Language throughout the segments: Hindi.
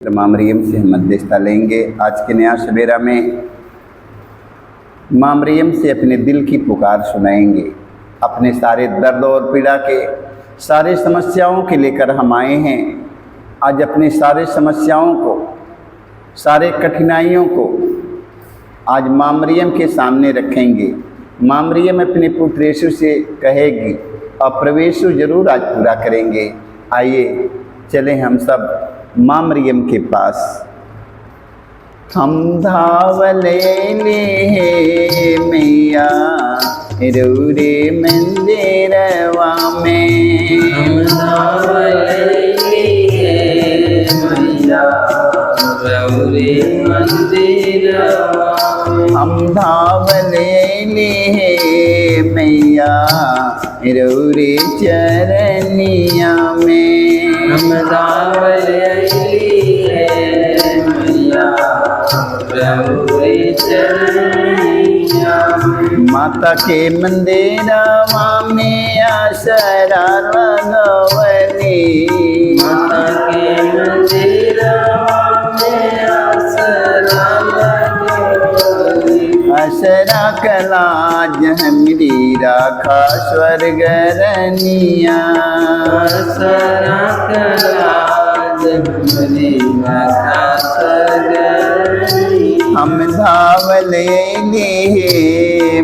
माँ मरियम से हम मध्यस्थता लेंगे। आज के नया सवेरा में माँ मरियम से अपने दिल की पुकार सुनाएंगे। अपने सारे दर्द और पीड़ा के सारे समस्याओं के लेकर हम आए हैं। आज अपनी सारे समस्याओं को, सारे कठिनाइयों को आज माँ मरियम के सामने रखेंगे। माँ मरियम अपने पुत्र यीशु से कहेगी और प्रभु यीशु जरूर आज पूरा करेंगे। आइए चलें हम सब माँ मरियम के पास। हम धावले ले मैया रौरे मंदिरवा में, हम धावले मैया रौरे मंदिरवा में, हम धावले ले मैया रौरे चरनिया में, हम धावले मैया रौरे चरनिया में, माता के मंदिरवा में आसरा लगवली, माता के मंदिरवा में आसरा लगवली, असरा कला जहमरी राखा स्वर्ग रनिया, आसरा कला जहमरी राखा स्वर्ग रनिया, हम धावले ले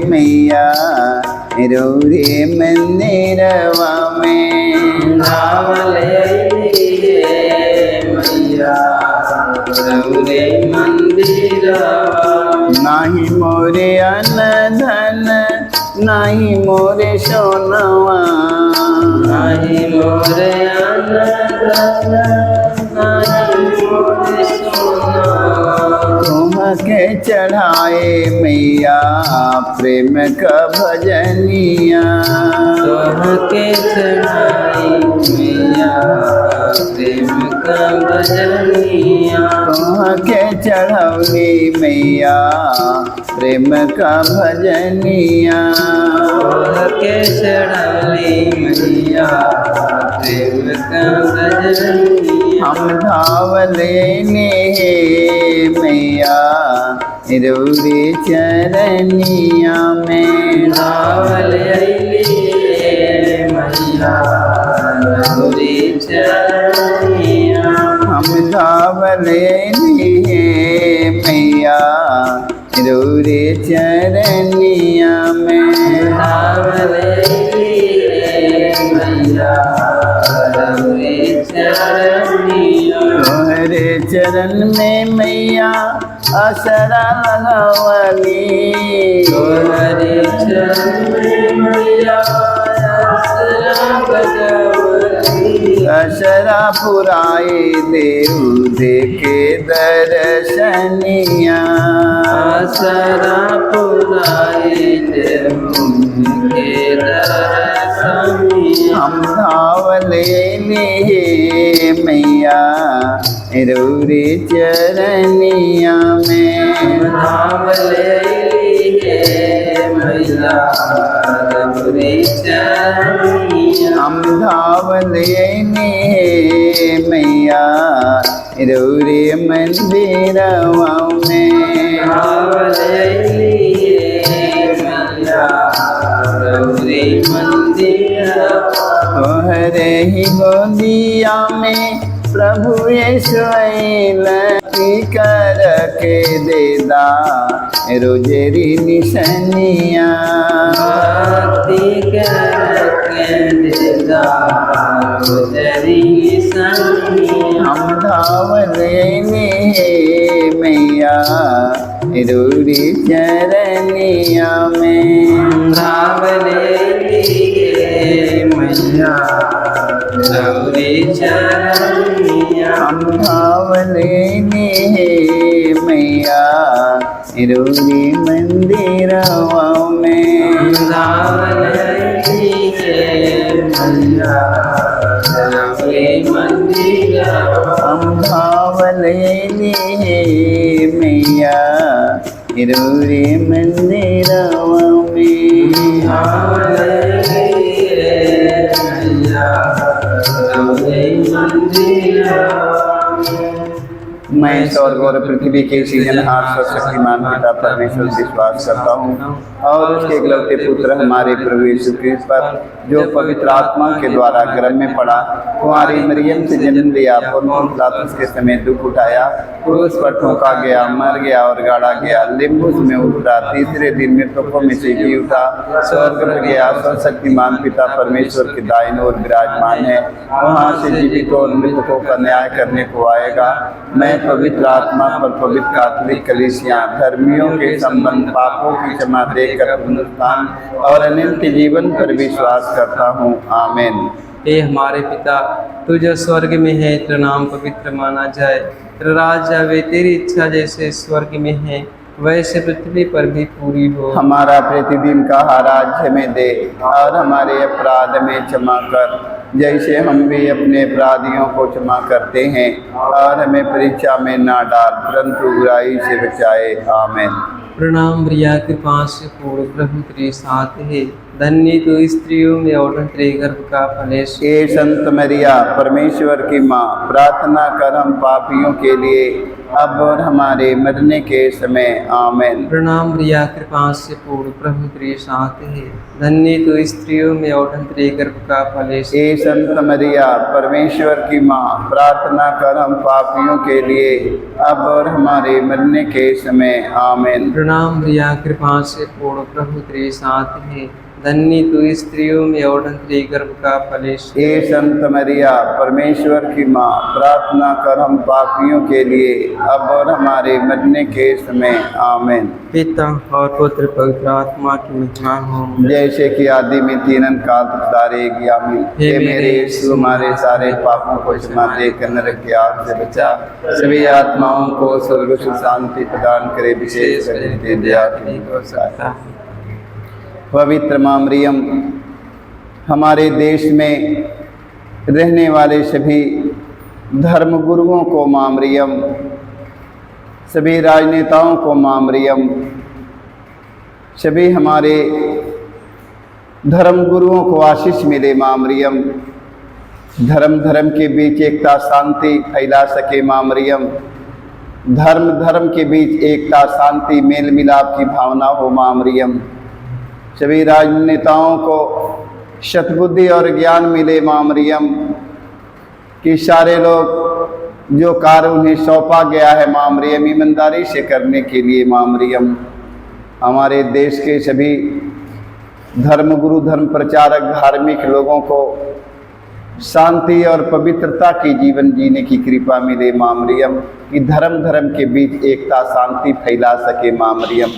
मैया रौरे मंदिरवा में, धावले मैया रौरे मंदिरवा में, नाही मोरे अन्न धन नाही मोरे सोनवा, नाही मोरे अन्न धन नाही मोरे सोना, तुमके चढ़ाए मैया प्रेम का भजनिया, तोहके चढ़ाई मैया प्रेम का भजनिया, तुमके चढ़ौली मैया प्रेम का भजनिया, तोहके चढ़ाई मैया प्रेम का भजनिया, हम धावले ने मैया रौरे चरनिया में, धावले मैया रौरे चरनिया, हम धावले ने मैया रौरे चरनिया में, धावले मैया रौरे चरनिया, तोहरे चरण में मैया असरा लगवली, तोहरे चरण में मैया असरा लगवली, असरा पुराए देऊ देखे दर्शनिया, असरा पुराए देऊ के दर्शनिया, हम धावले ले मैया रौरे चरनिया में, धावले मैया रौरे चरनिया, हम धावले ने मैया रौरे मंदिरवा में, धावले मैया रौरे मंदिरवा, तोहरे ही गोदिया में प्रभु यीशु लकी कर के देदा रोजेरी निशनिया, भक्ति करके देदा रोजरी निशनिया, हम धावले ने मैया रौरे चरनिया में, धावले मैया रौरे चरनिया, हम धावले ने मैया रौरे मंदिरवा में, धावले मैया रौरे मंदिरवा, हम धावले ने मैया रौरे मंदिरवा में, धावले मैया रौरे मंदिरवा में, मैं स्वर्ग और पृथ्वी के सृजनहार सर्वशक्तिमान पिता परमेश्वर विश्वास करता हूँ और उसके इकलौते पुत्र हमारे प्रभु यीशु क्रिस्त पर जो पवित्र आत्मा के द्वारा गर्भ में पड़ा, कुंवारी मरियम से जन्म लिया, पुन्तियुस पिलातुस के समय दुख उठाया, क्रूस पर ठोका गया, मर गया और गाड़ा गया, लिम्बुस में उतरा, तीसरे दिन मृतकों में से जी उठा, स्वर्ग में गया, सर्वशक्तिमान पिता परमेश्वर के दाहिने ओर विराजमान है, वहाँ से जीवित और मृतकों का न्याय करने को आएगा। मैं पवित्र आत्मा पर पवित्र कैथोलिक कलीसिया, धर्मियों के संबंध, पापों की क्षमा देकर पुनरुत्थान और अनंत जीवन पर विश्वास करता हूँ। आमीन। हे हमारे पिता, तू जो स्वर्ग में है, तेरा नाम पवित्र माना जाए, तेरा राज्य आवे, तेरी इच्छा जैसे स्वर्ग में है वैसे पृथ्वी पर भी पूरी हो। हमारा प्रतिदिन का आहार आज हमें दे और हमारे अपराध में क्षमा कर, जैसे हम भी अपने अपराधियों को क्षमा करते हैं, और हमें परीक्षा में ना डाल परंतु बुराई से बचाए। आमीन। प्रणाम प्रिया, कृपा से पूर्ण, प्रभु तेरे साथ है, धन्य तू स्त्रियों में और तेरे गर्भ का फल यीशु। हे संत मरिया, परमेश्वर की माँ, प्रार्थना कर हम पापियों के लिए अब और हमारे मरने के समय। आमीन। प्रणाम प्रिया, कृपा से पूर्ण, प्रभु तेरे साथ है, धन्य तू स्त्रियों में और तेरे गर्भ का फल यीशु। हे संत मरिया, परमेश्वर की माँ, प्रार्थना कर हम पापियों के लिए अब और हमारे मरने के समय। आमीन। प्रणाम प्रिया, कृपा से पूर्ण, प्रभु तेरे साथ है, धन्य तू स्त्रियों में और तेरे गर्भ का फल यीशु। हे संत मरिया, परमेश्वर की माँ, प्रार्थना कर हम पापियों के लिए अब और हमारे मरने के समय। आमीन। पिता और पुत्र पवित्र आत्मा की महिमा हो, जैसे कि आदि में तीनन काल तारेगी। आमीन। हे मेरे यीशु, हमारे सारे पापों को क्षमा देकर नरक की आग से बचा, सभी आत्माओं को स्वर्ग सुख शांति प्रदान करे, विशेष करके दया की हो सकता है। पवित्र माँ मरियम, हमारे देश में रहने वाले सभी धर्म गुरुओं को माँ मरियम, सभी राजनेताओं को माँ मरियम, सभी हमारे धर्म गुरुओं को आशीष मिले माँ मरियम, धर्म धर्म के बीच एकता शांति फैला सके माँ मरियम, धर्म धर्म के बीच एकता शांति मेल मिलाप की भावना हो माँ मरियम, सभी राजनेताओं को सद्बुद्धि और ज्ञान मिले माँ मरियम, कि सारे लोग जो कार्य उन्हें सौंपा गया है माँ मरियम ईमानदारी से करने के लिए माँ मरियम, हमारे देश के सभी धर्मगुरु धर्म प्रचारक धार्मिक लोगों को शांति और पवित्रता की जीवन जीने की कृपा मिले माँ मरियम, कि धर्म धर्म के बीच एकता शांति फैला सके माँ मरियम,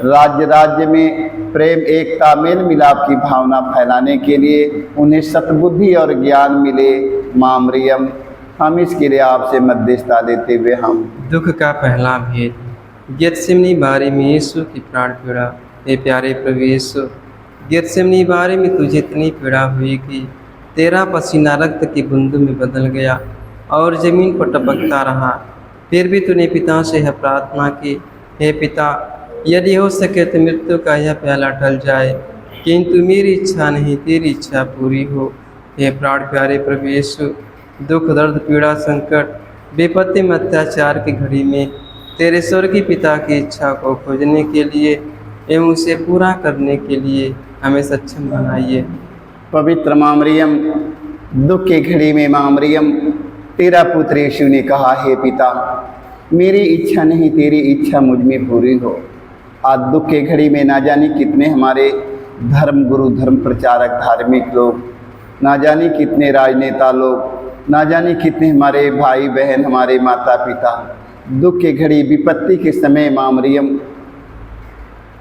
राज्य राज्य में प्रेम एकता मेल मिलाप की भावना फैलाने के लिए उन्हें सद्बुद्धि और ज्ञान मिले माँ मरियम। हम इसके लिए आपसे मध्यस्थता देते हुए हम दुख का पहला भेद। गेतसेमनी बारे में यीशु की प्राण पीड़ा। हे प्यारे प्रभु यीशु, गेतसेमनी बारे में तुझे इतनी पीड़ा हुई कि तेरा पसीना रक्त की बूंदों में बदल गया और जमीन पर टपकता रहा, फिर भी तूने पिता से यह प्रार्थना की, हे पिता, यदि हो सके तो मृत्यु का यह प्याला टल जाए, किंतु मेरी इच्छा नहीं तेरी इच्छा पूरी हो। हे प्राण प्यारे प्रभु यीशु, दुख दर्द पीड़ा संकट विपत्ति में अत्याचार की घड़ी में तेरे स्वर्गीय पिता की इच्छा को खोजने के लिए एवं उसे पूरा करने के लिए हमें सक्षम बनाइए। पवित्र माँ मरियम, दुख की घड़ी में माँ मरियम, तेरा पुत्र यीशु ने कहा, हे पिता, मेरी इच्छा नहीं तेरी इच्छा मुझ में पूरी हो। आज दुख के घड़ी में ना जाने कितने हमारे धर्म गुरु धर्म प्रचारक धार्मिक लोग, ना जाने कितने राजनेता लोग, ना जाने कितने हमारे भाई बहन हमारे माता पिता दुख के घड़ी विपत्ति के समय माँ मरियम,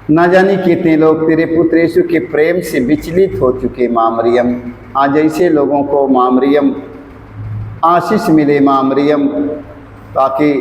ना जाने कितने लोग तेरे पुत्र यीशु के प्रेम से विचलित हो चुके माँ मरियम। आज ऐसे लोगों को माँ मरियम आशीष मिले माँ मरियम, ताकि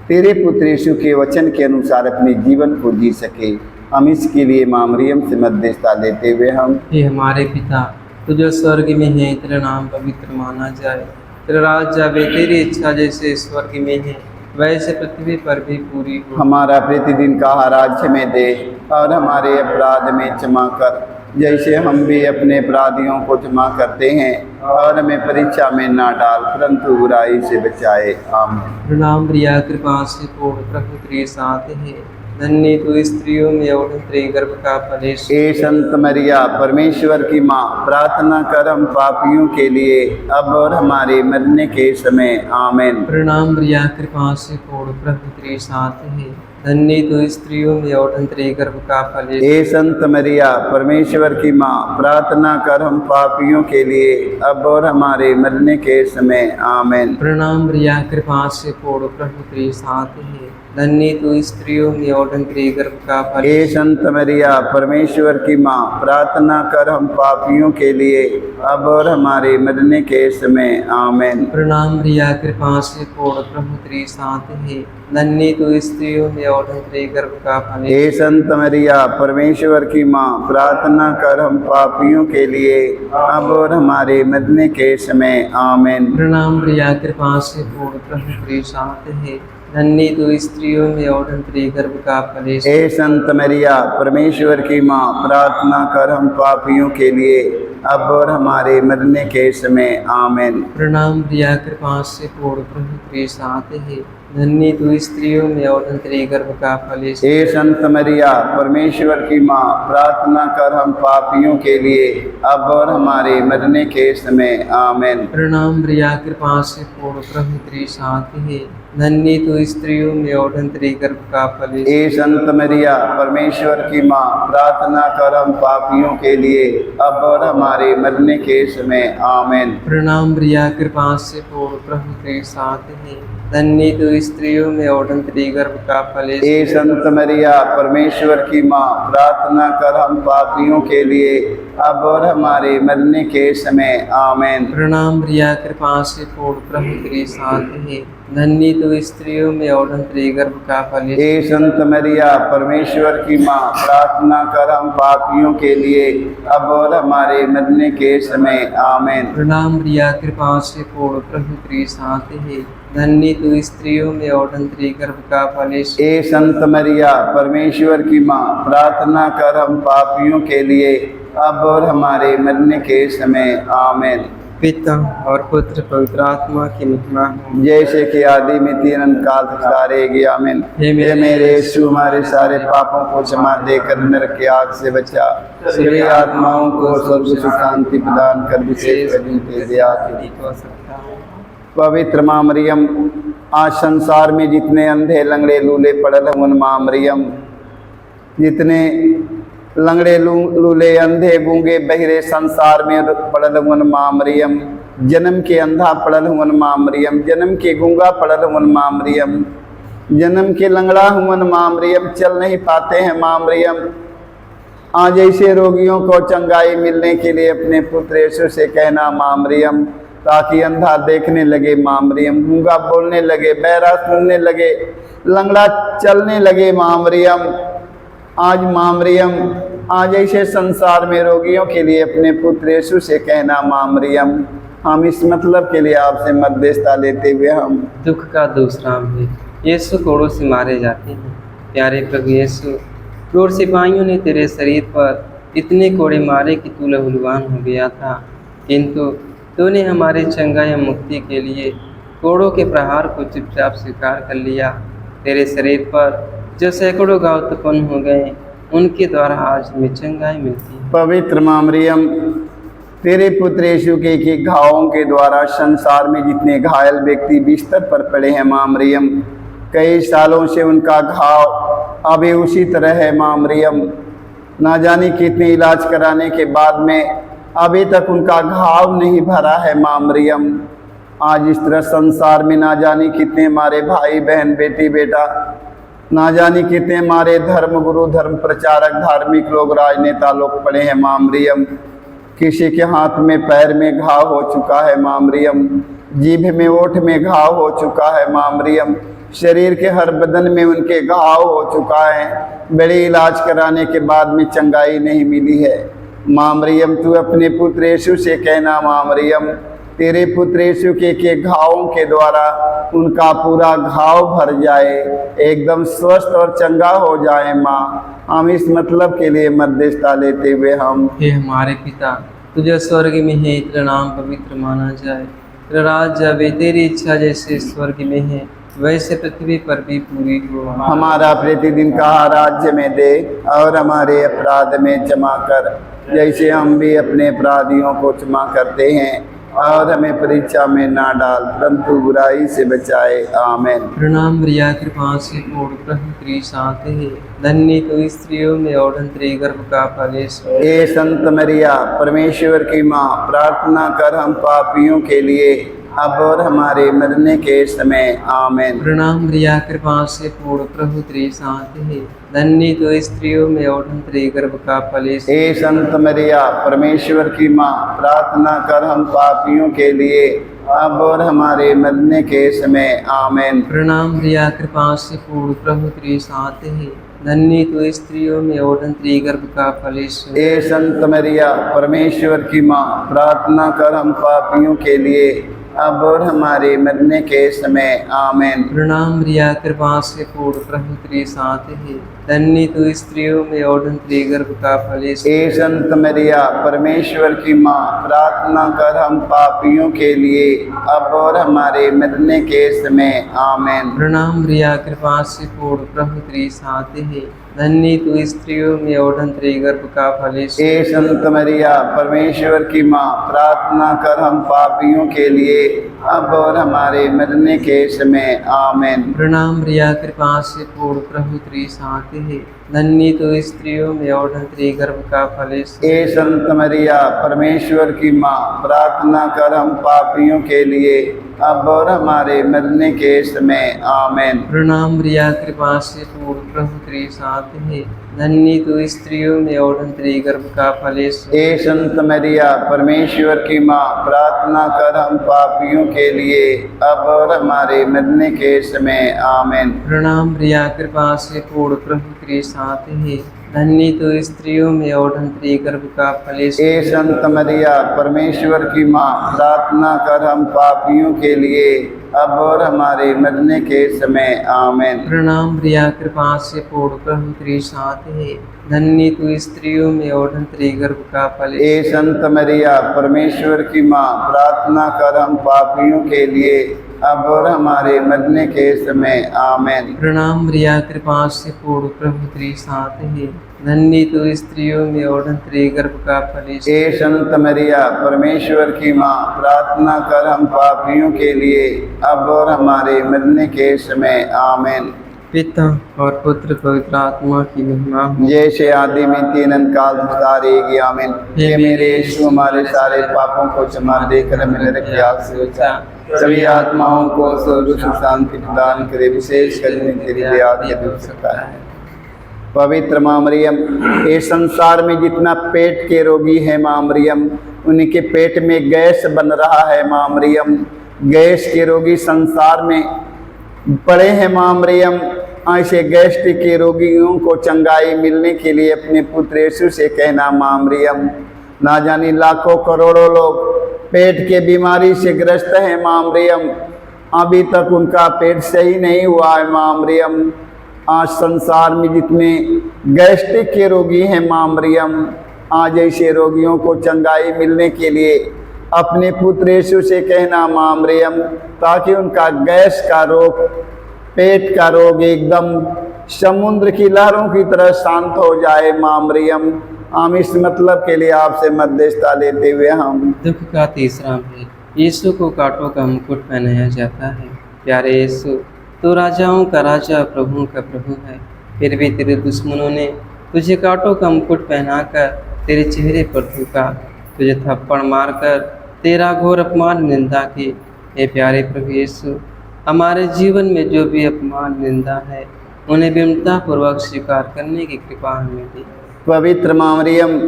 तेरे पुत्र यीशु के वचन के अनुसार अपने जीवन को जी सके। हम इसके लिए माँ मरियम से मध्यस्थता देते हुए हम हे हमारे पिता, तू जो स्वर्ग में है, तेरा नाम पवित्र माना जाए, तेरा राज्य आवे, तेरी इच्छा जैसे स्वर्ग में है वैसे पृथ्वी पर भी पूरी हो। हमारा प्रतिदिन का आहार आज हमें दे और हमारे अपराध में क्षमा कर, जैसे हम भी अपने अपराधियों को क्षमा करते हैं, और हमें परीक्षा में ना डाल परंतु बुराई से बचाए। आमीन। प्रणाम प्रिया कृपा से पूर्ण प्रभु तेरे साथ है, धन्य तू स्त्रियों में और तेरे गर्भ का फल यीशु। ए संत मरिया परमेश्वर की माँ, प्रार्थना कर हम पापियों के लिए अब और हमारे मरने के समय। आमीन। प्रणाम प्रिया कृपा से पूर्ण प्रभु तेरे साथ है, धन्य तू स्त्रियों में और तेरे गर्भ का फल यीशु। ए संत मरिया परमेश्वर की माँ, प्रार्थना कर हम पापियों के लिए अब और हमारे मरने के समय। आमीन। प्रणाम प्रिया कृपा से पूर्ण प्रभु तेरे साथ है, धन्य तू स्त्रियों में और तेरे गर्भ का फल ए यीशु। संत मरिया परमेश्वर की माँ, प्रार्थना कर हम पापियों के लिए अब और हमारे मरने के समय। आमीन। प्रणाम प्रिया कृपा से पूर्ण प्रभु तेरे साथ है, धन्य तू स्त्रियों में और तेरे गर्भ का फल यीशु। हे संत मरिया परमेश्वर की माँ, प्रार्थना कर हम पापियों के लिए अब और हमारे मरने के समय। आमीन। प्रणाम प्रिया कृपा से पूर्ण प्रभु तेरे साथ है, धन्य तू स्त्रियों में और तेरे गर्भ का फल यीशु। हे संत मरिया परमेश्वर की माँ, प्रार्थना कर हम पापियों के लिए अब और हमारे मरने के समय। आमीन। प्रणाम प्रिया कृपा से पूर्ण प्रभु तेरे साथ है, धन्य तू स्त्रियों में और तेरे गर्भ का फल यीशु। हे संत मरिया परमेश्वर की माँ, प्रार्थना कर हम पापियों के लिए अब और हमारे मरने के समय। आमीन। प्रणाम प्रिया कृपा से पूर्ण प्रभु तेरे साथ है, धन्य तू स्त्रियों में और तेरे गर्भ का फल यीशु। हे संत मरिया परमेश्वर की माँ, प्रार्थना कर हम पापियों के लिए अब और हमारे मरने के समय। आमीन। प्रणाम प्रिया कृपा से पूर्ण प्रभु तेरे साथ है, धन्य तू स्त्रियों में और तेरे गर्भ का फल यीशु। हे संत मरिया परमेश्वर की माँ, प्रार्थना कर हम पापियों के लिए अब और हमारे मरने के समय। आमीन। प्रणाम प्रिया कृपा से पूर्ण प्रभु तेरे साथ है, धन्य तू स्त्रियों में और तेरे गर्भ का फल यीशु। हे संत मरिया परमेश्वर की माँ, प्रार्थना कर हम पापियों के लिए अब और हमारे मरने के समय। आमीन। प्रणाम प्रिया कृपा से पूर्ण प्रभु तेरे साथ है, धन्य तू स्त्रियों में और तेरे गर्भ का फल यीशु। हे संत मरिया परमेश्वर की माँ, प्रार्थना कर हम पापियों के लिए अब और हमारे मरने के समय। आमीन। पिता और पुत्र पवित्र आत्मा की महिमा हो। जैसे कि आदि में तीन काल ठहरेगी। आमीन। हे मेरे यीशु, हमारे सारे पापों को क्षमा देकर नरक की आग से बचा, सभी आत्माओं को स्वर्ग सुख शांति प्रदान कर, विशेष कर जिनके दया की। हो सकता है। पवित्र माँ मरियम, आज संसार में जितने अंधे लंगड़े लूले पड़ल हैं उन माँ मरियम, जितने लंगड़े लूले अंधे गूंगे बहिरे संसार में पड़ल उन माँ मरियम, जन्म के अंधा पड़ल उन माँ मरियम, जन्म के गूंगा पड़ल उन माँ मरियम, जन्म के लंगड़ा हुन माँ मरियम, चल नहीं पाते हैं माँ मरियम। आज ऐसे रोगियों को चंगाई मिलने के लिए अपने पुत्र यीशु से कहना माँ मरियम, ताकि अंधा देखने लगे माँ मरियम, गूंगा बोलने लगे, बहरा सुनने लगे, लंगड़ा चलने लगे माँ मरियम। आज माँ मरियम, आज ऐसे संसार में रोगियों के लिए अपने पुत्र यीशु से कहना माँ मरियम। हम इस मतलब के लिए आपसे मध्यस्थता लेते हुए हम दुख का दूसरा भेद। यीशु कोड़ों से मारे जाते हैं। प्यारे प्रभु यीशु, क्रूर सिपाहियों ने तेरे शरीर पर इतने कोड़े मारे कि तू लहूलुहान हो गया था, किंतु तूने हमारे चंगाई और मुक्ति के लिए कोड़ों के प्रहार को चुपचाप स्वीकार कर लिया। तेरे शरीर पर जो सैकड़ों घाव उत्पन्न हो गए, उनके द्वारा आज हमें चंगाई मिलती है। पवित्र माँ मरियम, तेरे पुत्र यीशु के घावों के द्वारा संसार में जितने घायल व्यक्ति बिस्तर पर पड़े हैं माँ मरियम, कई सालों से उनका घाव अभी उसी तरह है माँ मरियम। ना जाने कितने इलाज कराने के बाद में अभी तक उनका घाव नहीं भरा है माँ मरियम। आज इस तरह संसार में ना जाने कितने हमारे भाई बहन बेटी बेटा, ना जाने कितने हमारे धर्म गुरु धर्म प्रचारक धार्मिक लोग राजनेता लोग पड़े हैं माँ मरियम। किसी के हाथ में पैर में घाव हो चुका है माँ मरियम, जीभ में ओठ में घाव हो चुका है माँ मरियम, शरीर के हर बदन में उनके घाव हो चुका है। बड़े इलाज कराने के बाद में चंगाई नहीं मिली है माँ मरियम। तू अपने पुत्र यीशु से कहना माँ मरियम, तेरे पुत्र यीशु के घावों के द्वारा उनका पूरा घाव भर जाए, एकदम स्वस्थ और चंगा हो जाए। माँ, हम इस मतलब के लिए मध्यस्थता लेते हुए हम हे हमारे पिता, तुझे स्वर्ग में है, तेरा नाम पवित्र माना जाए, तेरा राज्य आवे, तेरी इच्छा जैसे स्वर्ग में है वैसे पृथ्वी पर भी पूरी हो। हमारा प्रतिदिन का राज्य में दे, और हमारे अपराध में क्षमा कर, जैसे हम भी अपने अपराधियों को क्षमा करते हैं, और हमें परीक्षा में ना डाल, परंतु बुराई से बचाए। आमीन। प्रणाम मरिया, कृपा से पूर्ण, प्रभु तेरे साथ है, धन्य तो स्त्रियों में और धन्य तेरे गर्भ का फल यीशु। हे संत मरिया, परमेश्वर की माँ, प्रार्थना कर हम पापियों के लिए, अब और हमारे मरने के समय। आमीन। प्रणाम मरिया, कृपा से पूर्ण, प्रभु तेरे साथ है, धन्य तो स्त्रियों में और धन्य तेरे गर्भ का फल यीशु। हे संत मरिया, परमेश्वर की माँ, प्रार्थना कर हम पापियों के लिए, अब और हमारे मरने के समय। आमीन। प्रणाम मरिया, कृपा से पूर्ण, प्रभु तेरे साथ है, धन्य तो स्त्रियों में और धन्य तेरे गर्भ का फल यीशु। हे संत मरिया, परमेश्वर की माँ, प्रार्थना कर हम पापियों के लिए, अब और हमारे मरने के समय। आमीन। प्रणाम मरिया, कृपा से पूर्ण, प्रभु तेरे साथ है, धन्य तो स्त्रियों में और धन्य तेरे गर्भ का फल यीशु। हे संत मरिया, परमेश्वर की माँ, प्रार्थना कर हम पापियों के लिए, अब और हमारे मरने के समय। आमीन। प्रणाम मरिया, कृपा से पूर्ण, प्रभु तेरे साथ है, धन्य तो स्त्रियों में और धन्य तेरे गर्भ का फल यीशु। हे संत मरिया, परमेश्वर की माँ, प्रार्थना कर हम पापियों के लिए, अब और हमारे मरने के समय। आमीन। प्रणाम मरिया, कृपा से पूर्ण, प्रभु तेरे साथ है, धन्य तो स्त्रियों में और धन्य तेरे गर्भ का फल यीशु। हे संत मरिया, परमेश्वर की माँ, प्रार्थना कर हम पापियों के लिए, अब और हमारे मरने के समय। आमीन। प्रणाम मरिया, कृपा से पूर्ण, प्रभु तेरे साथ है, धन्य तो स्त्रियों में और धन्य तेरे गर्भ का फल यीशु। हे संत मरिया, परमेश्वर की माँ, प्रार्थना कर हम पापियों के लिए, अब और हमारे मरने के समय। आमीन। प्रणाम मरिया, कृपा से पूर्ण, प्रभु तेरे साथ है, धन्य तो स्त्रियों में और धन्य तेरे गर्भ का फल यीशु। हे संत मरिया, परमेश्वर की माँ, प्रार्थना कर हम पापियों के लिए, अब और हमारे मरने के समय। आमीन। प्रणाम मरिया, कृपा से पूर्ण, प्रभु तेरे साथ है, धन्य तो स्त्रियों में और धन्य तेरे गर्भ का फल यीशु। हे संत मरिया, परमेश्वर की माँ, प्रार्थना कर हम पापियों के लिए, अब और हमारे मरने के समय। आमीन। प्रणाम मरिया, कृपा से पूर्ण, प्रभु तेरे साथ है, धन्य तो स्त्रियों में और धन्य तेरे गर्भ का फल यीशु। हे संत मरिया, परमेश्वर की माँ, प्रार्थना कर हम पापियों के लिए, अब और हमारे मरने के समय। आमीन। पिता और पुत्र पवित्र आत्मा की महिमा हो। जैसे आदि में तीन काल रहेगी। आमीन। हे मेरे यीशु, हमारे सारे पापों को क्षमा देकर हमें नरक की आग से बचा, सभी आत्माओं को स्वर्ग सुख शांति प्रदान करे, विशेष कर तेरी दया के दूर सकता है। पवित्र माँ मरियम, इस संसार में जितना पेट के रोगी है माँ मरियम, उनके पेट में गैस बन रहा है माँ मरियम। गैस के रोगी संसार में पड़े हैं माँ मरियम। ऐसे गैस्ट्रिक के रोगियों को चंगाई मिलने के लिए अपने पुत्र यीशु से कहना माँ मरियम। ना जाने लाखों करोड़ों लोग पेट के बीमारी से ग्रस्त हैं माँ मरियम, अभी तक उनका पेट सही नहीं हुआ है माँ मरियम। आज संसार में जितने गैस्ट्रिक के रोगी हैं माँ मरियम, आज ऐसे रोगियों को चंगाई मिलने के लिए अपने पुत्र यीशु से कहना माँ मरियम, ताकि उनका गैस का रोग, पेट का रोग एकदम समुद्र की लहरों की तरह शांत हो जाए माँ मरियम। हम इस मतलब के लिए आपसे मध्यस्थता लेते हुए हम दुख का तीसरा भेद, यीशु को कांटों का मुकुट पहनाया जाता है। प्यारे यीशु, तो राजाओं का राजा, प्रभुओं का प्रभु है, फिर भी तेरे दुश्मनों ने तुझे कांटों का मुकुट पहनाकर तेरे चेहरे पर थूका, तुझे थप्पड़ मारकर तेरा घोर अपमान निंदा की। हे प्यारे प्रभु यीशु, हमारे जीवन में जो भी अपमान निंदा है उन्हें विनम्रतापूर्वक स्वीकार करने की कृपा हमें दी। पवित्र माँ मरियम,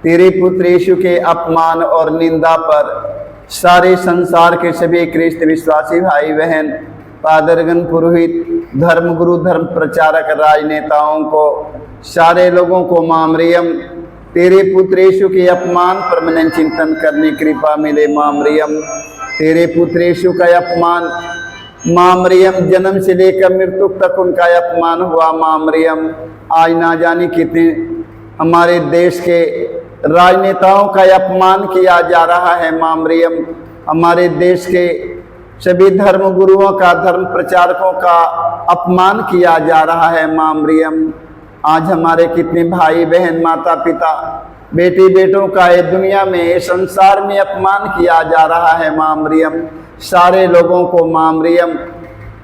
तेरे पुत्र यीशु के अपमान और निंदा पर सारे संसार के सभी ख्रिस्त विश्वासी भाई बहन, पादरगण, पुरोहित, धर्मगुरु, धर्म प्रचारक, राजनेताओं को, सारे लोगों को माँ मरियम तेरे पुत्र यीशु के अपमान पर मनन चिंतन करने की कृपा मिले माँ मरियम। तेरे पुत्र यीशु का अपमान, माँ मरियम जन्म से लेकर मृत्यु तक उनका अपमान हुआ। माँ मरियम आज ना जाने कितने हमारे देश के राजनेताओं का अपमान किया जा रहा है। माँ मरियम हमारे देश के सभी धर्म गुरुओं का, धर्म प्रचारकों का अपमान किया जा रहा है। माँ मरियम आज हमारे कितने भाई बहन, माता पिता, बेटी बेटों का ये दुनिया में, ये संसार में अपमान किया जा रहा है। माँ मरियम सारे लोगों को माँ मरियम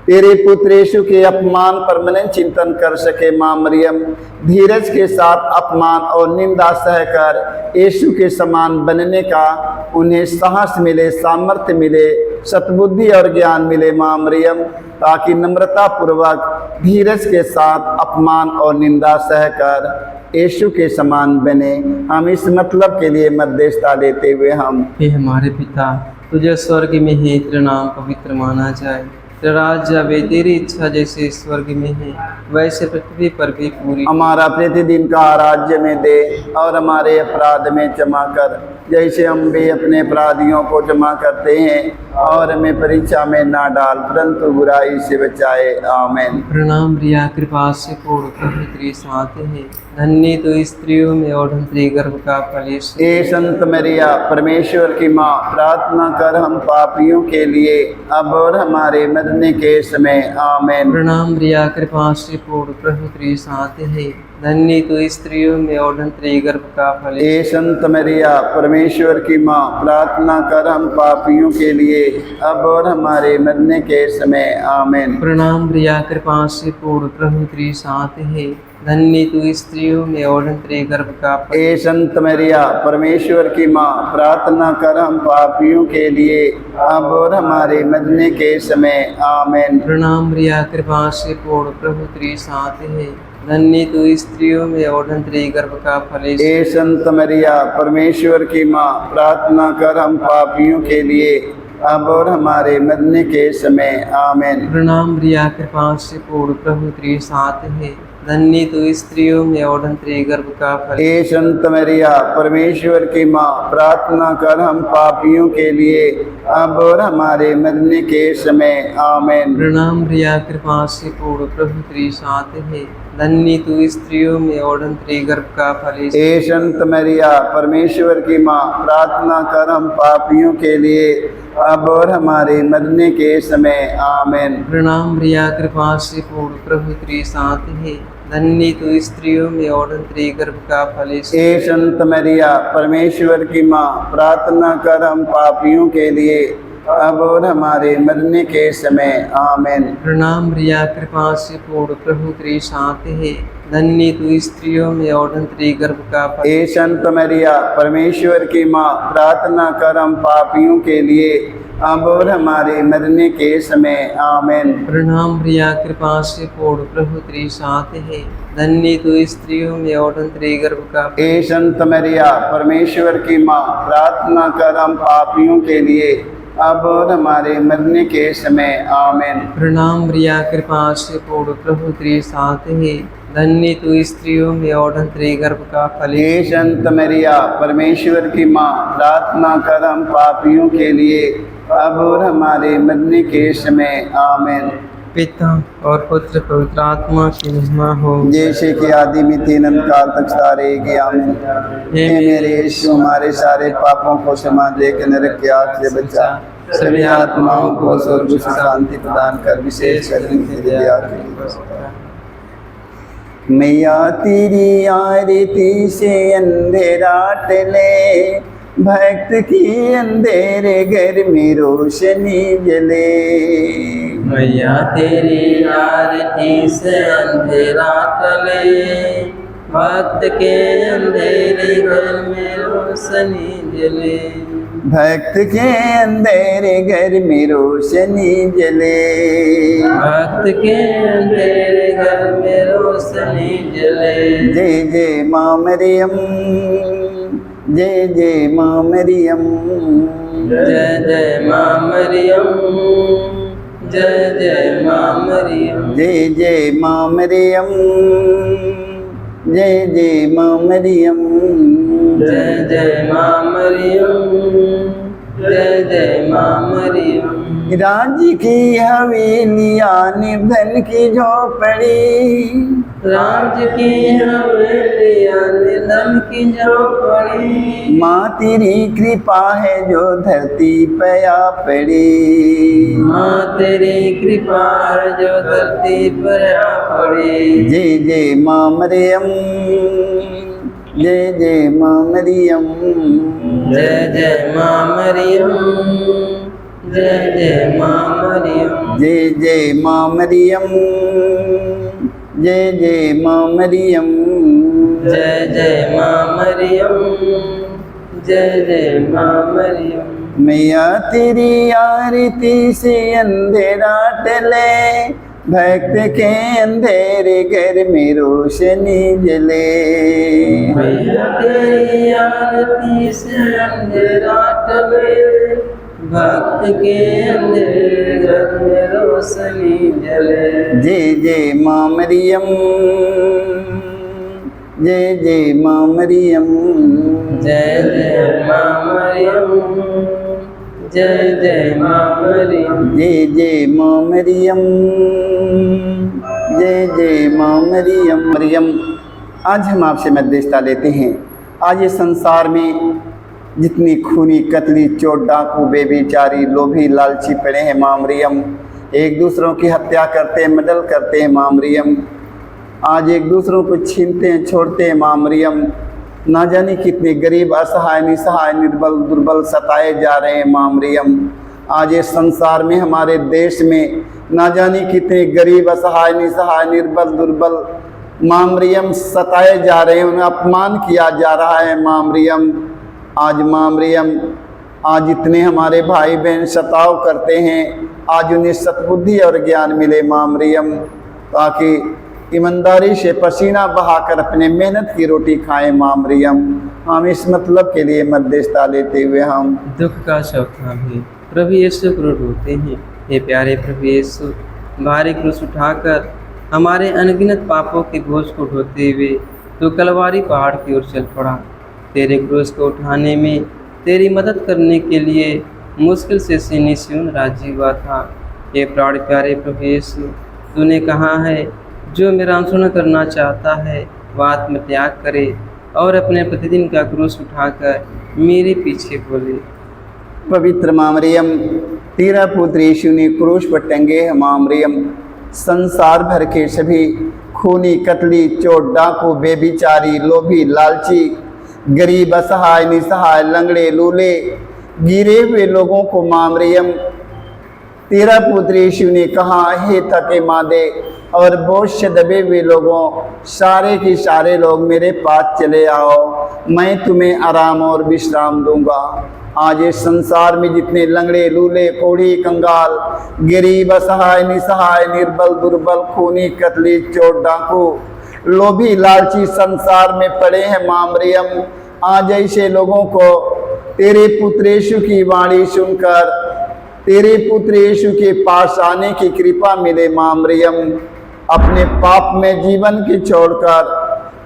तेरे पुत्र यीशु के अपमान पर मन चिंतन कर सके। माँ मरियम धीरज के साथ अपमान और निंदा सहकर यीशु के समान बनने का उन्हें साहस मिले, सामर्थ्य मिले, सद्बुद्धि और ज्ञान मिले। माँ मरियम ताकि नम्रता पूर्वक धीरज के साथ अपमान और निंदा सहकर यीशु के समान बने। हम इस मतलब के लिए मध्यस्थता लेते हुए हम हे हमारे पिता, तुझे स्वर्ग में है, तेरा नाम पवित्र माना जाए, तेरा राज्य आवे, तेरी इच्छा जैसे स्वर्ग में है वैसे पृथ्वी पर भी पूरी। हमारा प्रतिदिन का राज्य में दे और हमारे अपराध में क्षमा कर, जैसे हम भी अपने अपराधियों को क्षमा करते हैं, और हमें परीक्षा में ना डाल परंतु बुराई से बचाए। आमीन। प्रणाम रिया, कृपा से पूर्ण प्रभु तेरे साथ है, धन्य तो स्त्रियों में और धन्य गर्भ का फल यीशु। हे संत मरिया परमेश्वर की माँ, प्रार्थना कर हम पापियों के लिए अब और हमारे मरने के समय। आमीन। प्रणाम रिया, कृपा से पूर्ण प्रभु तेरे साथ है, धन्य तो स्त्रियों में और धन्य गर्भ का फल यीशु। हे संत मरिया परमेश्वर की माँ, प्रार्थना कर हम पापियों के लिए अब और हमारे मरने के समय। आमीन। प्रणाम रिया, कृपा से पूर्ण प्रभु तेरे साथ है, धन्य तू स्त्रियों में और धन्य गर्भ का फल। हे संत मरिया परमेश्वर की माँ, प्रार्थना कर हम पापियों के लिए अब और हमारे मरने के समय। आमीन। प्रणाम रिया, कृपा से पूर्ण प्रभु तेरे साथ है, धन्य तू स्त्रियों में और धन्य गर्भ का फल यीशु। हे संत मरिया परमेश्वर की माँ, प्रार्थना कर हम पापियों के लिए अब और हमारे मरने के समय। आमीन। प्रणाम रिया, कृपा से पूर्ण प्रभु तेरे साथ है, धन्य तू स्त्रियों में और धन्य गर्भ का फल। हे संत मरिया परमेश्वर की माँ, प्रार्थना कर हम पापियों के लिए अब और हमारे मरने के समय। आमीन। प्रणाम रिया, कृपा से पूर्ण प्रभु तेरे साथ है, धन्य तू स्त्रियों में और धन्य गर्भ का फल यीशु। हे संत मरिया परमेश्वर की माँ, प्रार्थना कर हम पापियों के लिए अब और हमारे मरने के समय। आमीन। प्रणाम रिया, कृपा से पूर्ण प्रभु तेरे साथ है, धन्य तू स्त्रियों में और धन्य गर्भ का फल यीशु। हे संत मरिया परमेश्वर की माँ, प्रार्थना कर हम पापियों के लिए अब और हमारे मरने के समय। आमीन। प्रणाम रिया, कृपा से पूर्ण प्रभु तेरे साथ है, धन्य तू स्त्रियों में और धन्य गर्भ का फल। हे संत मरिया परमेश्वर की माँ, प्रार्थना कर हम पापियों के लिए अब और हमारे मरने के समय। आमीन। प्रणाम रिया, कृपा से पूर्ण प्रभु तेरे साथ है, धन्य तू स्त्रियों में और धन्य गर्भ का फल। हे संत मरिया परमेश्वर की माँ, प्रार्थना कर हम पापियों के लिए अब और हमारे मरने के समय। आमीन। प्रणाम रिया, कृपा से पूर्ण प्रभु तेरे साथ है, धन्य तू स्त्रियों में और धन्य गर्भ का फल। हे संत मरिया परमेश्वर की माँ, प्रार्थना कर हम पापियों के लिए अब और हमारे मरने के समय। आमीन। पिता और पुत्र पवित्र आत्मा की महिमा हो, जैसे कि आदि में थी अनंत काल तक सारे की। आमीन। हे मेरे यीशु, हमारे सारे पापों को क्षमा दे के नरक की आग से बचा, सभी आत्माओं को स्वर्ग से शांति प्रदान कर, विशेष कर इनकी दया की। मैया तेरी आरती से अंधेरा टले, भक्त की अंधेरे घर में रोशनी जले। मैया तेरी आरती से अंधेरा टले, भक्त के अंधेरे घर में रोशनी जले। भक्त के अंधेरे घर में रोशनी जले। भक्त के अंधेरे घर में रोशनी जले। जय जय माँ मरियम, जय जय माँ मरियम, जय जय माँ मरियम, जय जय माँ मरियम, जय जय माँ मरियम, जय जय माँ मरियम, जय जय माँ मरियम, जय जय माँ मरियम। राज्य की हवेलियाँ निर्धन की झोपड़ी, राज्य की हवेलियाँ निर्धन की झोपड़ी, माँ तेरी कृपा है जो धरती पे आ पड़ी। माँ तेरी कृपा है जो धरती पर आ पड़ी। जय जय माँ मरियम, जय जय माँ मरियम, जय जय माँ मरियम, जय जय माँ मरियम। जय जय माँ मरियम, जय जय माँ मरियम, जय जय माँ मरियम, जय जय माँ मरियम। मैया तेरी आरती से अंधेरा टले, भक्त के अंधेरे घर में रोशनी जले। मैया तेरी आरती से अंधेरा टले, भक्त के अंधेरे घर में रोशनी जले। जय जय माँ मरियम, जय जय माँ मरियम, जय जय माँ मरियम, जय जय माँ मरियम। जय जय माँ मरियम, जय जय माँ मरियम। मरियम, आज हम आपसे मध्यस्थता लेते हैं। आज इस संसार में जितनी खूनी कतली चोर डाकू बेबिचारी लोभी लालची पड़े हैं माँ मरियम, एक दूसरों की हत्या करते हैं, मर्डर करते हैं माँ मरियम, आज एक दूसरों को छीनते हैं, छोड़ते हैं माँ मरियम। ना जाने कितने गरीब असहाय निसहाय निर्बल दुर्बल सताए जा रहे हैं माँ मरियम। आज इस संसार में हमारे देश में ना जाने कितने गरीब असहाय निसहाय निर्बल दुर्बल माँ मरियम सताए जा रहे हैं, उन्हें अपमान किया जा रहा है माँ मरियम। आज माँ मरियम, आज इतने हमारे भाई बहन सताव करते हैं, आज उन्हें सद्बुद्धि और ज्ञान मिले माँ मरियम, ताकि ईमानदारी से पसीना बहाकर अपने मेहनत की रोटी खाएं माँ मरियम। हम इस मतलब के लिए मध्यस्थता लेते हुए हम दुख का चौथा भी प्रभु यीशु क्रूर होते हैं। हे प्यारे प्रभु यीशु, भारी क्रूस उठाकर हमारे अनगिनत पापों के बोझ को ढोते हुए तो कलवारी पहाड़ की ओर चल पड़ा। तेरे क्रूस को उठाने में तेरी मदद करने के लिए मुश्किल से सीनी सियोन राजी हुआ था। हे प्राण प्यारे प्रभु यीशु, तूने कहा है जो मेरा अनुसरण करना चाहता है वह आत्मत्याग करे और अपने प्रतिदिन का क्रूस उठाकर मेरे पीछे बोले। पवित्र माँ मरियम, तेरा पुत्र यीशु ने क्रूस पर टंगे हैं माँ मरियम, संसार भर के सभी खूनी कतली चोर डाकू बेबिचारी लोभी लालची गरीब असहाय निसहाय लंगड़े लूले गिरे हुए लोगों को माँ मरियम तेरा पुत्र यीशु ने कहा, हे थके मादे और बोझ से दबे हुए लोगों, सारे के सारे लोग मेरे पास चले आओ, मैं तुम्हें आराम और विश्राम दूंगा। आज इस संसार में जितने लंगड़े लूले कोढ़ी कंगाल गरीब असहाय निसहाय निर्बल दुर्बल खूनी कतली चोर डाकू लोभी लालची संसार में पड़े हैं माँ मरियम, आज ऐसे लोगों को तेरे पुत्र यीशु की वाणी सुनकर तेरे पुत्र यीशु के पास आने की कृपा मिले माँ मरियम। अपने पाप में जीवन की छोड़कर,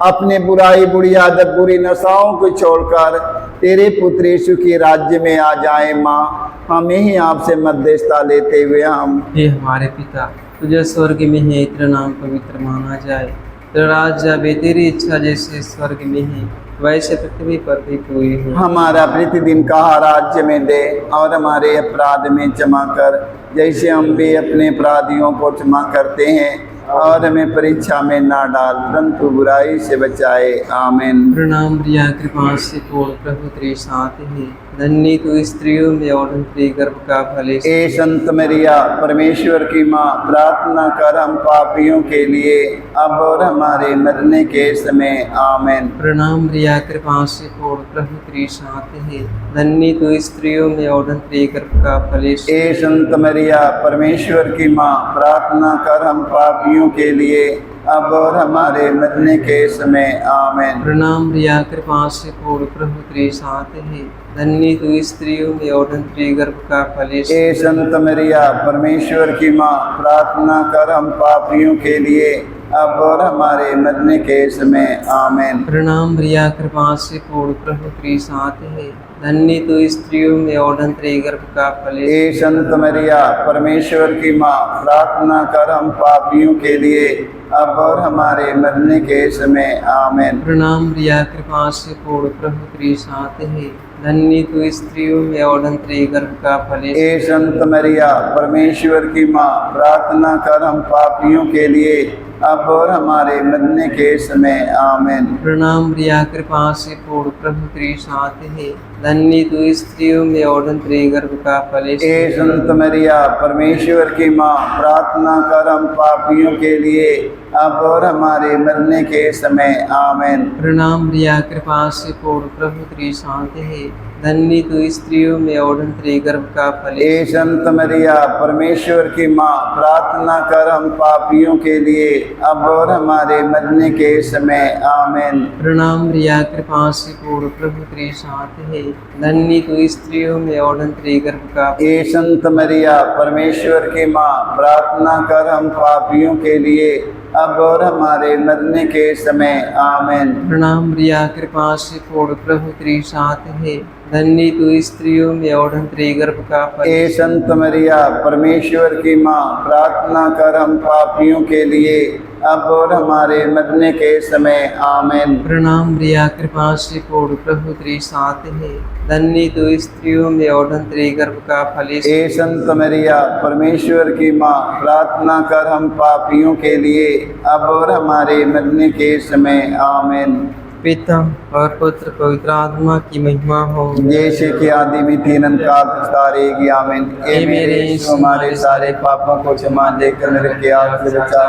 अपने बुराई बुरी आदत बुरी नशाओं को छोड़कर तेरे पुत्र यीशु के राज्य में आ जाए माँ। हमें ही आपसे मध्यस्थता लेते हुए हम हे हमारे पिता, तुझे स्वर्ग में है, तेरा नाम पवित्र माना जाए, तेरा राज्य आवे, तेरी इच्छा जैसे स्वर्ग में है वैसे पृथ्वी पर भी पूरी हो। हमारा प्रतिदिन का आहार आज हमें दे और हमारे अपराध में क्षमा कर, जैसे हम भी अपने अपराधियों को क्षमा करते हैं, और हमें परीक्षा में ना डाल परंतु बुराई से बचाए। आमीन। प्रणाम प्रिया कृपा से पूर्ण प्रभु तेरे साथ है, धन्य तू स्त्रियों में और तेरे गर्भ का फल यीशु। ए संत मरिया परमेश्वर की माँ, प्रार्थना कर हम पापियों के लिए अब और हमारे मरने के समय। आमीन। प्रणाम प्रिया कृपा से पूर्ण प्रभु तेरे साथ है, धन्य तू स्त्रियों में और तेरे गर्भ का फल यीशु। ए संत मरिया परमेश्वर की माँ, प्रार्थना कर हम पापियों के लिए अब और हमारे मरने के समय। आमीन। प्रणाम प्रिया कृपा से पूर्ण प्रभु तेरे साथ है, धन्य तू स्त्रियों में और तेरे गर्भ का फल यीशु। ए संत मरिया परमेश्वर की माँ, प्रार्थना कर हम पापियों के लिए अब और हमारे मरने के समय आमीन। प्रणाम मरिया, कृपा से पूर्ण, प्रभु तेरे साथ है, धन्य तू स्त्रियों में और धन्य तेरे गर्भ का फल। हे संत मरिया, परमेश्वर की माँ, प्रार्थना कर हम पापियों के लिए, अब और हमारे मरने के समय आमीन। प्रणाम मरिया, कृपा से पूर्ण, प्रभु तेरे साथ है, धन्य तू स्त्रियों में और धन्य तेरे गर्भ का फल। हे संत मरिया, परमेश्वर की माँ, प्रार्थना कर हम पापियों के लिए, अब और हमारे मरने के समय आमीन। प्रणाम मरिया, कृपा से पूर्ण, प्रभु तेरे साथ है, धन्य तू स्त्रियों में और धन्य तेरे गर्भ का फल। हे संत मरिया, परमेश्वर की माँ, प्रार्थना कर हम पापियों के लिए, अब और हमारे मरने के समय आमीन। प्रणाम मरिया, कृपा से पूर्ण, प्रभु तेरे साथ है, धन्य तू स्त्रियों में और धन्य तेरे गर्भ का फल। हे संत मरिया, परमेश्वर की माँ, प्रार्थना कर हम पापियों के लिए, अब और हमारे मरने के समय आमीन। प्रणाम मरिया, कृपा से पूर्ण, प्रभु तेरे साथ है, धन्य तू स्त्रियों में और धन्य तेरे गर्भ का फल। हे संत मरिया, परमेश्वर की माँ, प्रार्थना कर हम पापियों के लिए, अब और हमारे मरने के समय आमीन। प्रणाम मरिया, कृपा से पूर्ण, प्रभु तेरे साथ है, धन्य तू स्त्रियों में और धन्य तेरे गर्भ का फल। हे संत मरिया, परमेश्वर की माँ, प्रार्थना कर हम पापियों के लिए, अब और हमारे मरने के समय आमीन। प्रणाम मरिया, कृपा से पूर्ण, प्रभु तेरे साथ है, धन्य तू स्त्रियों में और धन्य तेरे गर्भ का फल। हे संत मरिया, परमेश्वर की माँ, प्रार्थना कर हम पापियों के लिए, अब और हमारे मरने के समय आमीन। पिता और पुत्र पवित्र आत्मा की महिमा हो, जैसे कि आदि में तीन काल तारेगी आमीन। हे मेरे यीशु, हमारे सारे पापों को क्षमा देकर मेरे के आग से बचा,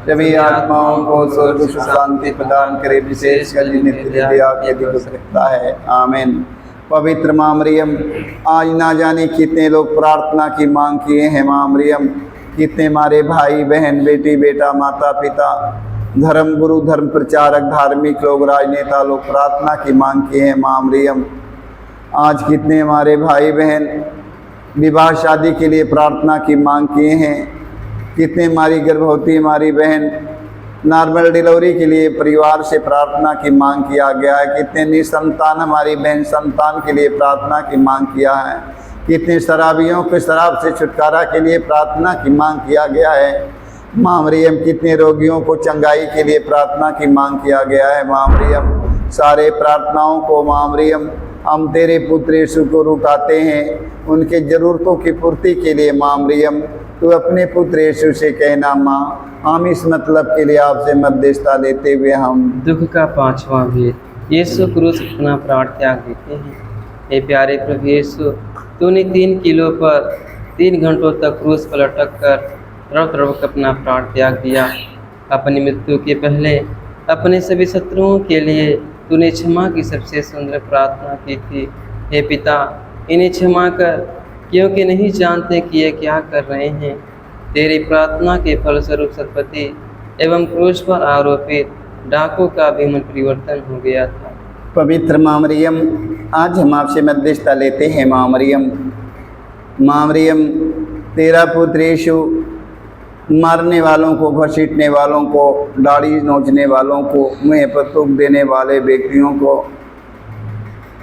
सभी आत्माओं को स्वर्ग सुख शांति प्रदान करे, विशेषकर नित्य दया की आवश्यकता है आमीन। पवित्र माँ मरियम, आज ना जाने कितने लोग प्रार्थना की मांग किए हैं माँ मरियम, कितने हमारे भाई बहन, बेटी बेटा, माता पिता, धर्म गुरु, धर्म प्रचारक, धार्मिक लोग, राजनेता लोग प्रार्थना की मांग किए हैं माँ मरियम। आज कितने हमारे भाई बहन विवाह शादी के लिए प्रार्थना की मांग किए हैं, कितने हमारी गर्भवती हमारी बहन नॉर्मल डिलीवरी के लिए परिवार से प्रार्थना की मांग किया गया है, कितने निसंतान हमारी बहन संतान के लिए प्रार्थना की मांग किया है, कितने शराबियों के शराब से छुटकारा के लिए प्रार्थना की मांग किया गया है माँ मरियम, कितने रोगियों को चंगाई के लिए प्रार्थना की मांग किया गया है माँ मरियम। सारे प्रार्थनाओं को माँ मरियम हम तेरे पुत्र यीशु को उठाते हैं, उनके ज़रूरतों की पूर्ति के लिए माँ मरियम तू अपने पुत्र यीशु से कहना माँ, हम इस मतलब के लिए आपसे मध्यस्थता लेते हुए हम दुख का पांचवा भेद, यीशु क्रूस अपना प्राण त्याग देते हैं। हे प्यारे प्रभु यीशु, तूने 3 किलो पर 3 घंटों तक क्रूस पर लटक कर तड़प तड़प अपना प्राण त्याग दिया। अपनी मृत्यु के पहले अपने सभी शत्रुओं के लिए तूने क्षमा की सबसे सुंदर प्रार्थना की थी। हे पिता, इन्हें क्षमा कर, क्योंकि नहीं जानते कि ये क्या कर रहे हैं। तेरी प्रार्थना के फलस्वरूप सतपति एवं क्रूस पर आरोपित डाकू का भी मन परिवर्तन हो गया था। पवित्र माँ मरियम, आज हम आपसे मध्यस्थता लेते हैं माँ मरियम। माँ मरियम, तेरा पुत्र यीशु मारने वालों को, घसीटने वालों को, दाढ़ी नोचने वालों को, मुँह पर थूक देने वाले व्यक्तियों को,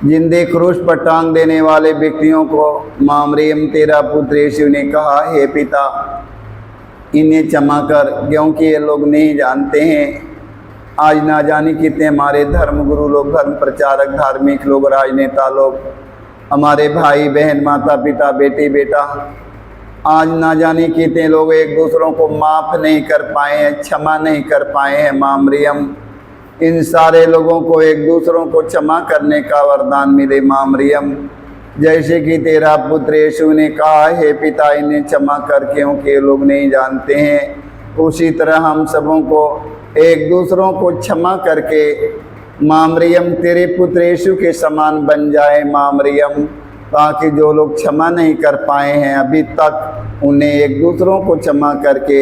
जिंदे क्रूस पर टांग देने वाले व्यक्तियों को माँ मरियम तेरा पुत्र यीशु ने कहा, हे पिता, इन्हें क्षमा कर, क्योंकि ये लोग नहीं जानते हैं। आज ना जाने कितने हमारे धर्म गुरु लोग, धर्म प्रचारक, धार्मिक लोग, राजनेता लोग, हमारे भाई बहन, माता पिता, बेटी बेटा, आज ना जाने कितने लोग एक दूसरों को माफ़ नहीं कर पाए हैं, क्षमा नहीं कर पाए हैं माँ मरियम। इन सारे लोगों को एक दूसरों को क्षमा करने का वरदान मिले माँ मरियम, जैसे कि तेरा पुत्र यीशु ने कहा, हे पिता, इन्हें क्षमा कर, क्योंकि ये लोग नहीं जानते हैं। उसी तरह हम सबों को एक दूसरों को क्षमा करके माँ मरियम तेरे पुत्र यीशु के समान बन जाए माँ मरियम, ताकि जो लोग क्षमा नहीं कर पाए हैं अभी तक, उन्हें एक दूसरों को क्षमा करके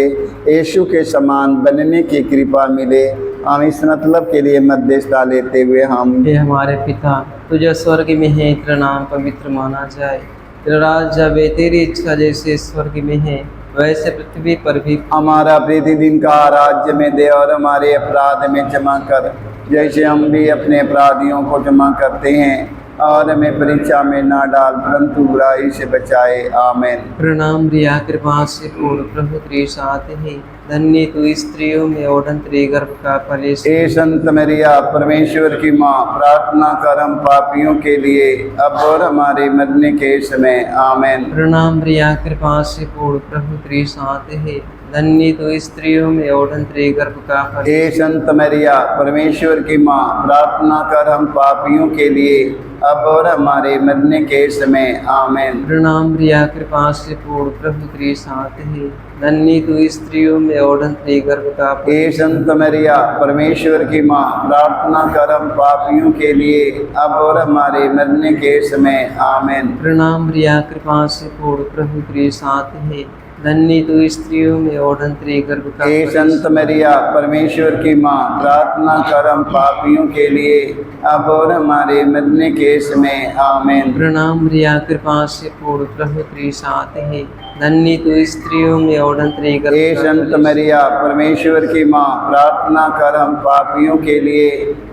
यीशु के समान बनने की कृपा मिले। हम इस मतलब के लिए मध्यस्थता लेते हुए हम हे हमारे पिता, तुझे स्वर्ग में है, तेरा नाम पवित्र माना जाए, तेरा राज जावे, तेरी इच्छा जैसे स्वर्ग में है वैसे पृथ्वी पर भी हमारा प्रतिदिन का राज्य में दे और हमारे अपराध में क्षमा कर, जैसे हम भी अपने अपराधियों को क्षमा करते हैं, और हमें परीक्षा में ना डाल परंतु बुराई से बचाए। आमीन। प्रणाम रिया कृपा से पूर्ण प्रभु तेरे साथ है, धन्य तू स्त्रियों में और तेरे गर्भ का फल यीशु। हे संत मरिया परमेश्वर की माँ, प्रार्थना कर हम पापियों के लिए अब और हमारे मरने के समय। आमीन। प्रणाम रिया कृपा से पूर्ण प्रभु तेरे साथ है, धन्य तू स्त्रियों में और तेरे गर्भ का फल। हे संत मरिया परमेश्वर की माँ, प्रार्थना कर हम पापियों के लिए अब और हमारे मरने के समय। आमीन। प्रणाम रिया कृपा से पूर्ण प्रभु तेरे साथ है, धन्य तू स्त्रियों में और तेरे गर्भ का फल। हे संत मरिया परमेश्वर की माँ, प्रार्थना कर हम पापियों के लिए अब और हमारे मरने के समय। आमीन। प्रणाम रिया कृपा से पूर्ण प्रभु तेरे साथ है, धन्य तू स्त्रियों में और तेरे गर्भ का हे फल। संत मरिया परमेश्वर की माँ, प्रार्थना कर हम पापियों के लिए अब और हमारे मरने के समय। आमीन। प्रणाम रिया कृपा से पूर्ण प्रभु तेरे साथ है, धन्य तू स्त्रियों में और तेरे गर्भ हे का संत फल। मरिया परमेश्वर की माँ, प्रार्थना कर हम पापियों के लिए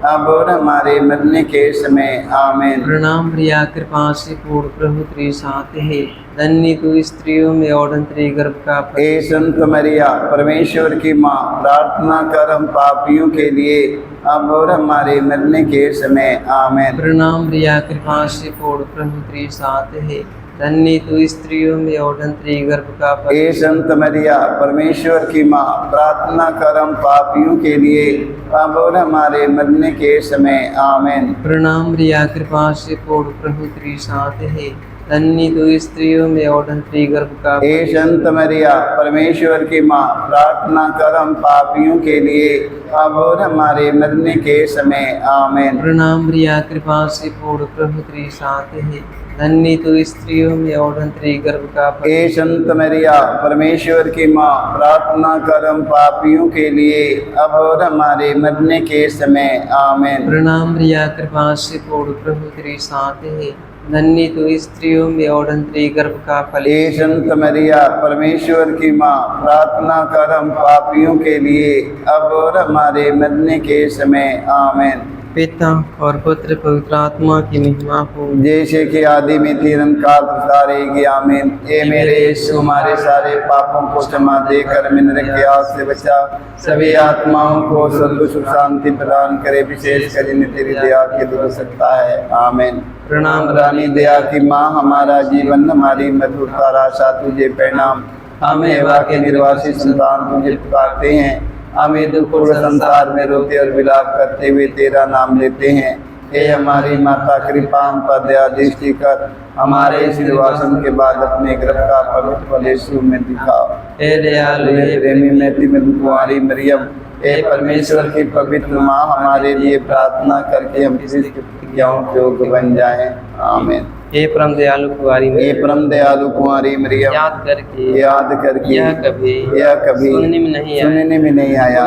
अब और हमारे मरने के समय। आमीन। प्रणाम रिया कृपा से पूर्ण प्रभु तेरे साथ है, धन्य तू स्त्रियों में और तेरे गर्भ का फल। हे संत मरिया परमेश्वर की माँ, प्रार्थना कर हम पापियों के लिए अब और हमारे मरने के समय। आमीन। प्रणाम रिया कृपा से पूर्ण प्रभु तेरे साथ है, धन्य तू स्त्रियों में और तेरे गर्भ का फल। हे संत मरिया परमेश्वर की माँ, प्रार्थना कर हम पापियों के लिए अब और हमारे मरने के समय। आमीन। प्रणाम रिया कृपा से पूर्ण प्रभु तेरे साथ है, धन्य तू स्त्रियों में और तेरे गर्भ का फल। हे संत मरिया परमेश्वर की माँ, प्रार्थना कर हम पापियों के लिए अब और हमारे मरने के समय। आमीन। प्रणाम रिया कृपा से पूर्ण प्रभु तेरे साथ है, धन्य तू स्त्रियों में और तेरे गर्भ का फल। हे संत मरिया परमेश्वर की माँ, प्रार्थना कर हम पापियों के लिए अब और हमारे मरने के समय। आमीन। प्रणाम रिया कृपा से पूर्ण प्रभु तेरे साथ है, धन्य तू स्त्रियों में और तेरे गर्भ का फल। हे संत मरिया परमेश्वर की माँ, प्रार्थना कर हम पापियों के लिए अब और हमारे मरने के समय। आमीन। पिता और पुत्र पवित्र आत्मा की महिमा हो, जैसे कि आदि में थी काल रहेगी। आमीन। ए मेरे यीशु, हमारे सारे पापों को क्षमा देकर हमें नरक की आग से बचा, सभी आत्माओं को स्वर्ग सुख शांति प्रदान करे, विशेष कर जिन्हें तेरी दया की दूर सकता है। आमीन। प्रणाम रानी दया की माँ, हमारा जीवन हमारी मधुरता आशा तुझे प्रणाम। हम एवा के निर्वासी संतान तुझे पुकारते हैं, हमें दुखपूर्ण संसार में रोते और विलाप करते हुए तेरा नाम लेते हैं। हे हमारी माता, कृपा हम पर दया दृष्टि कर, हमारे सिरवासन के बाद अपने गर्भ का पवित्र फल यीशु में दिखाओ। हे दयालु हे प्रेमी मैती में कुंवारी मरियम, हे परमेश्वर की पवित्र माँ, हमारे लिए प्रार्थना करके हम किसी प्रतिज्ञाओं के योग्य बन जाएं। आमीन। हे परम दयालु कुंवारी हे परम दयालु कुंवारी मरियम, याद करके यह कभी सुनने में नहीं आया,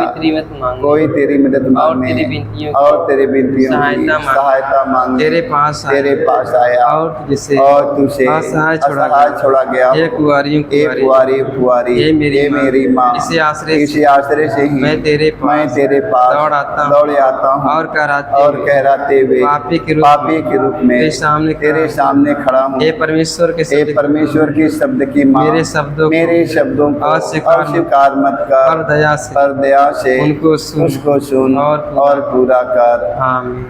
कोई तेरी मदद मांगने और तेरे बिनतियों की सहायता मांगने तेरे पास आया और तुझसे असहाय छोड़ा गया। हे कुंवारी हे मेरी माँ, इसी आश्रय से ही मैं तेरे पास दौड़ आता हूँ और कहराते हुए पापी के रूप में तेरे सामने खड़ा हूँ। हे परमेश्वर के शब्द की माँ, मेरे शब्दों को अस्वीकार मत कर, पर दया से उनको सुन और पूरा कर। आमीन।